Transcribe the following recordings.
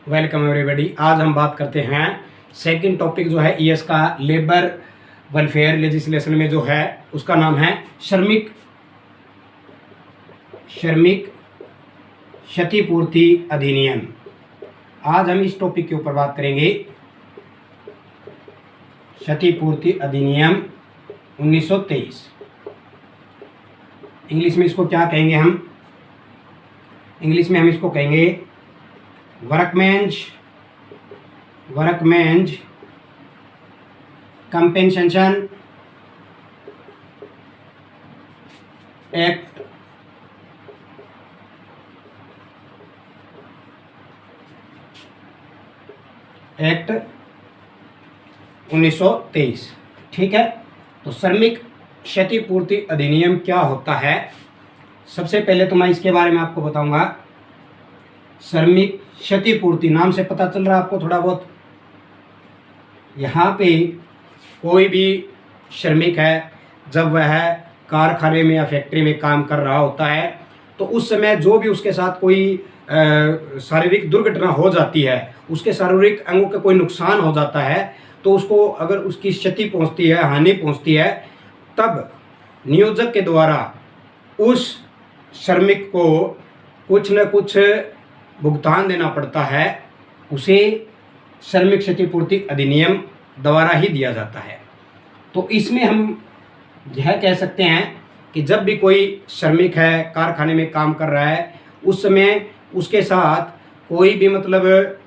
Welcome everybody. आज हम बात करते हैं सेकंड टॉपिक जो है ईएस का, लेबर वेलफेयर लेजिस्लेशन में जो है उसका नाम है श्रमिक क्षतिपूर्ति अधिनियम। आज हम इस टॉपिक के ऊपर बात करेंगे। क्षतिपूर्ति अधिनियम 1923। इंग्लिश में इसको क्या कहेंगे हम? इंग्लिश में हम इसको कहेंगे वर्कमेंस कंपेंसेशन एक्ट 1923। ठीक है, तो श्रमिक क्षतिपूर्ति अधिनियम क्या होता है? सबसे पहले तो मैं इसके बारे में आपको बताऊंगा। श्रमिक क्षतिपूर्ति नाम से पता चल रहा है आपको थोड़ा बहुत। यहाँ पे कोई भी श्रमिक है, जब वह कारखाने में या फैक्ट्री में काम कर रहा होता है तो उस समय जो भी उसके साथ कोई शारीरिक दुर्घटना हो जाती है, उसके शारीरिक अंगों का कोई नुकसान हो जाता है, तो उसको अगर उसकी क्षति पहुँचती है, हानि पहुँचती है, तब नियोजक के द्वारा उस श्रमिक को कुछ न कुछ भुगतान देना पड़ता है। उसे श्रमिक क्षतिपूर्ति अधिनियम द्वारा ही दिया जाता है। तो इसमें हम यह कह सकते हैं कि जब भी कोई श्रमिक है, कारखाने में काम कर रहा है, उस समय उसके साथ कोई भी मतलब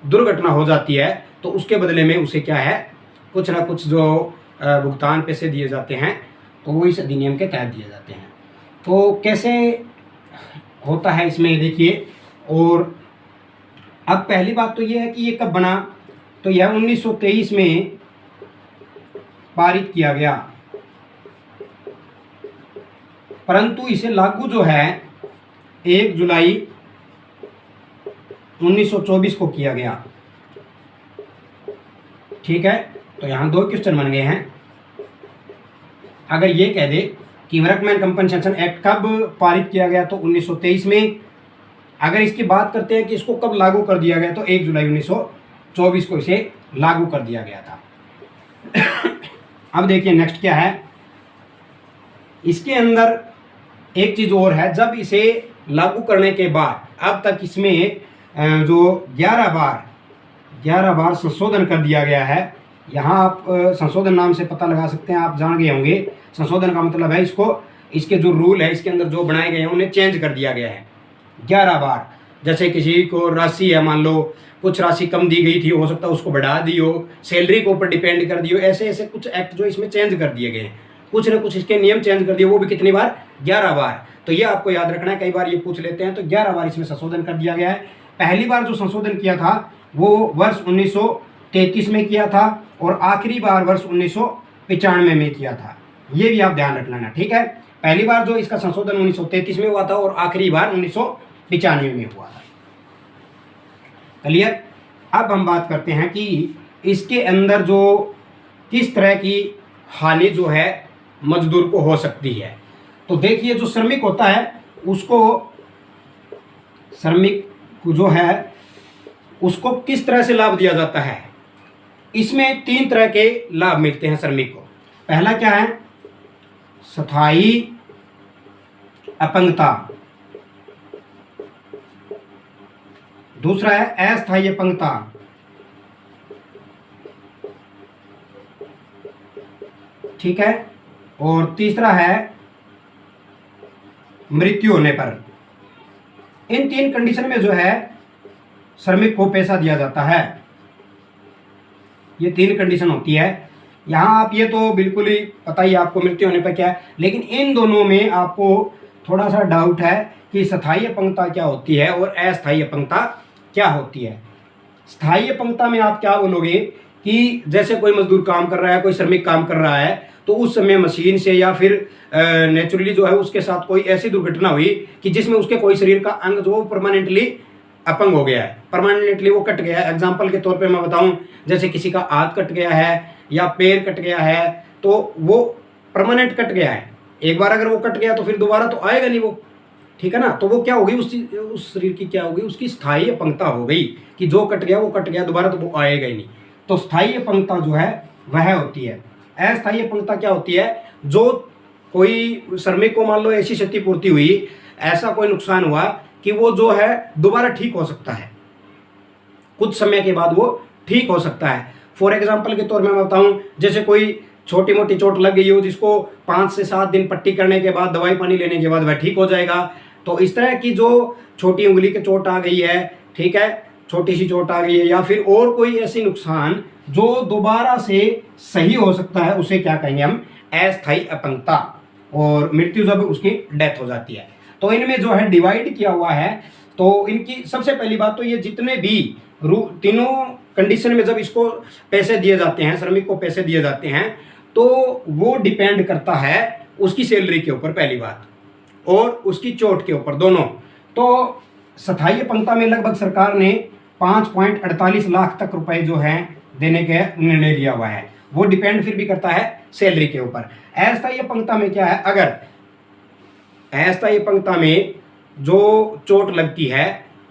दुर्घटना हो जाती है, तो उसके बदले में उसे क्या है, कुछ ना कुछ जो भुगतान पैसे दिए जाते हैं, तो वो इस अधिनियम के तहत दिए जाते हैं। तो कैसे होता है इसमें देखिए। और अब पहली बात तो ये है कि ये कब बना, तो यह 1923 में पारित किया गया, परंतु इसे लागू जो है 1 जुलाई 1924 को किया गया। ठीक है, तो यहाँ 2 क्वेश्चन बन गए हैं। अगर ये कह दे कि वर्कमैन कंपनसेशन एक्ट कब पारित किया गया, तो 1923 में। अगर इसकी बात करते हैं कि इसको कब लागू कर दिया गया, तो 1 जुलाई 1924 को इसे लागू कर दिया गया था। अब देखिए नेक्स्ट क्या है। इसके अंदर एक चीज़ और है, जब इसे लागू करने के बाद अब तक इसमें जो 11 बार संशोधन कर दिया गया है। यहाँ आप संशोधन नाम से पता लगा सकते हैं, आप जान गए होंगे। संशोधन का मतलब है इसके जो रूल है, इसके अंदर जो बनाए गए हैं उन्हें चेंज कर दिया गया है 11 बार। जैसे किसी को राशि है, मान लो कुछ राशि कम दी गई थी, हो सकता है उसको बढ़ा दी हो, सैलरी के ऊपर डिपेंड कर दी हो, ऐसे ऐसे कुछ एक्ट जो इसमें चेंज कर दिए गए हैं, कुछ ना कुछ इसके नियम चेंज कर दिए। वो भी कितनी बार? 11 बार। तो ये आपको याद रखना है, कई बार ये पूछ लेते हैं। तो 11 बार इसमें संशोधन कर दिया गया है। पहली बार जो संशोधन किया था वो वर्ष 1933 में किया था, और आखिरी बार वर्ष 1995 में किया था। ये भी आप ध्यान रख लेना, ठीक है। पहली बार जो इसका संशोधन 1933 में हुआ था, और आखिरी बार 1995 में हुआ था। क्लियर। अब हम बात करते हैं कि इसके अंदर जो किस तरह की हानि जो है मजदूर को हो सकती है। तो देखिए, जो श्रमिक होता है श्रमिक को जो है उसको किस तरह से लाभ दिया जाता है। इसमें 3 तरह के लाभ मिलते हैं श्रमिक को। पहला क्या है? स्थायी अपंगता। दूसरा है अस्थायी अपंगता। ठीक है, और तीसरा है मृत्यु होने पर। इन 3 कंडीशन में जो है श्रमिक को पैसा दिया जाता है। ये 3 कंडीशन होती है। यहाँ आप ये तो बिल्कुल ही पता ही आपको मृत्यु होने पर क्या है, लेकिन इन दोनों में आपको थोड़ा सा डाउट है कि स्थायी अपंगता क्या होती है और अस्थायी अपंगता क्या होती है। स्थायी अपंगता में आप क्या बोलोगे कि जैसे कोई मजदूर काम कर रहा है, कोई श्रमिक काम कर रहा है, तो उस समय मशीन से या फिर नेचुरली जो है उसके साथ कोई ऐसी दुर्घटना हुई कि जिसमें उसके कोई शरीर का अंग जो परमानेंटली अपंग हो गया है, परमानेंटली वो कट गया है। एग्जाम्पल के तौर पे मैं बताऊं, जैसे किसी का हाथ कट गया है या पैर कट गया है, तो वो परमानेंट कट गया है। एक बार अगर वो कट गया तो फिर दोबारा तो आएगा नहीं वो, ठीक है ना। तो वो क्या होगी, उस शरीर की क्या होगी, उसकी स्थायी अपंगता हो गई कि जो कट गया वो कट गया, दोबारा तो वो आएगा ही नहीं। तो स्थायी अपंगता जो है वह होती है। अस्थायी अपंगता क्या होती है, जो कोई श्रमिक को मान लो ऐसी क्षतिपूर्ति हुई, ऐसा कोई नुकसान हुआ कि वो जो है दोबारा ठीक हो सकता है, कुछ समय के बाद वो ठीक हो सकता है। फॉर एग्जाम्पल के तौर में मैं बताऊं, जैसे कोई छोटी मोटी चोट लग गई हो जिसको 5 से 7 दिन पट्टी करने के बाद, दवाई पानी लेने के बाद वह ठीक हो जाएगा। तो इस तरह की जो छोटी उंगली की चोट आ गई है, ठीक है, छोटी सी चोट आ गई है, या फिर और कोई ऐसी नुकसान जो दोबारा से सही हो सकता है, उसे क्या कहेंगे हम, अस्थायी अपंगता। और मृत्यु जब उसकी डेथ हो जाती है। तो इनमें जो है डिवाइड किया हुआ है। तो इनकी सबसे पहली बात तो ये जितने भी तीनों कंडीशन में जब इसको पैसे दिए जाते हैं, श्रमिक को पैसे दिए जाते हैं, तो वो डिपेंड करता है उसकी सैलरी के ऊपर पहली बात, और उसकी चोट के ऊपर, दोनों। तो स्थायी अपंगता में लगभग सरकार ने 5.48 लाख तक रुपए जो है देने का निर्णय लिया हुआ है। वो डिपेंड फिर भी करता है सैलरी के ऊपर। अस्थायी अपंगता में क्या है, अगर अस्थायी अपंगता में जो चोट लगती है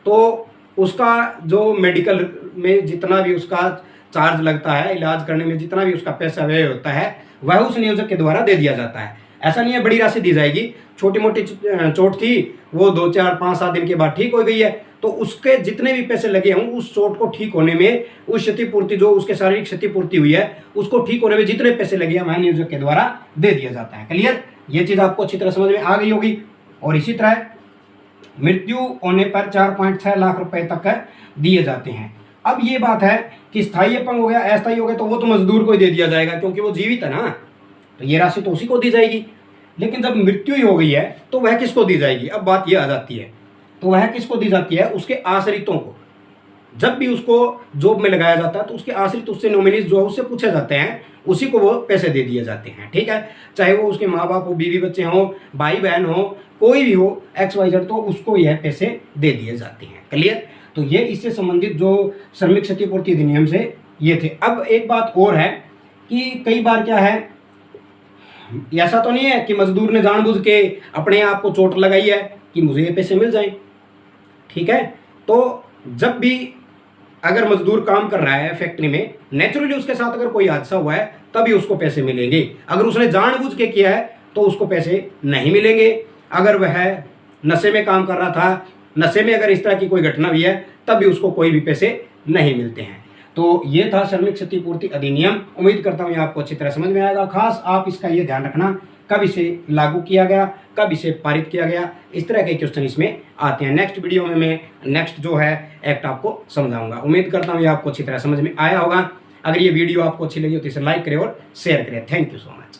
तो उसका जो मेडिकल में जितना भी उसका चार्ज लगता है, इलाज करने में जितना भी उसका पैसा व्यय होता है, वह उस नियोजक के द्वारा दे दिया जाता है। ऐसा नहीं है बड़ी राशि दी जाएगी। छोटी मोटी चोट थी, वो 2, 4, 5, 7 दिन के बाद ठीक हो गई है, तो उसके जितने भी पैसे लगे हों उस चोट को ठीक होने में, उस क्षतिपूर्ति जो उसके शारीरिक क्षतिपूर्ति हुई है उसको ठीक होने में जितने पैसे लगे हैं वह नियोजक के द्वारा दे दिया जाता है। क्लियर, ये चीज़ आपको अच्छी तरह समझ में आ गई होगी। और इसी तरह मृत्यु होने पर 4.6 लाख रुपए तक दिए जाते हैं। अब ये बात है कि स्थायी अपंग हो गया, अस्थायी हो गया, तो वो तो मजदूर को ही दे दिया जाएगा क्योंकि वो जीवित है ना, तो ये राशि तो उसी को दी जाएगी। लेकिन जब मृत्यु ही हो गई है तो वह किसको दी जाएगी, अब बात ये आ जाती है। तो वह किसको दी जाती है, उसके आश्रितों को। जब भी उसको जॉब में लगाया जाता है तो उसके आश्रित, उससे नॉमिनीज जो है उससे पूछे जाते हैं, उसी को वो पैसे दे दिए जाते हैं। ठीक है, चाहे वो उसके माँ बाप हो, बीवी बच्चे हों, भाई बहन हो, कोई भी हो, XYZ, तो उसको यह पैसे दे दिए जाते हैं। क्लियर, तो ये इससे संबंधित जो श्रमिक क्षतिपूर्ति अधिनियम से ये थे। अब एक बात और है कि कई बार क्या है, ऐसा तो नहीं है कि मजदूर ने जानबूझ के अपने आप को चोट लगाई है कि मुझे ये पैसे मिल जाएं। ठीक है, तो जब भी अगर मजदूर काम कर रहा है फैक्ट्री में, नेचुरली उसके साथ अगर कोई हादसा हुआ है तभी उसको पैसे मिलेंगे। अगर उसने जानबूझ के किया है तो उसको पैसे नहीं मिलेंगे। अगर वह नशे में काम कर रहा था, नशे में अगर इस तरह की कोई घटना हुई है, तब भी उसको कोई भी पैसे नहीं मिलते हैं। तो ये था श्रमिक क्षतिपूर्ति अधिनियम। उम्मीद करता हूँ ये आपको अच्छी तरह समझ में आएगा। खास आप इसका ये ध्यान रखना, कब इसे लागू किया गया, कब इसे पारित किया गया, इस तरह के क्वेश्चन इसमें आते हैं। नेक्स्ट वीडियो में मैं नेक्स्ट जो है एक्ट आपको समझाऊंगा। उम्मीद करता हूँ ये आपको अच्छी तरह समझ में आया होगा। अगर ये वीडियो आपको अच्छी लगी हो तो इसे लाइक करें और शेयर करें। Thank you so much.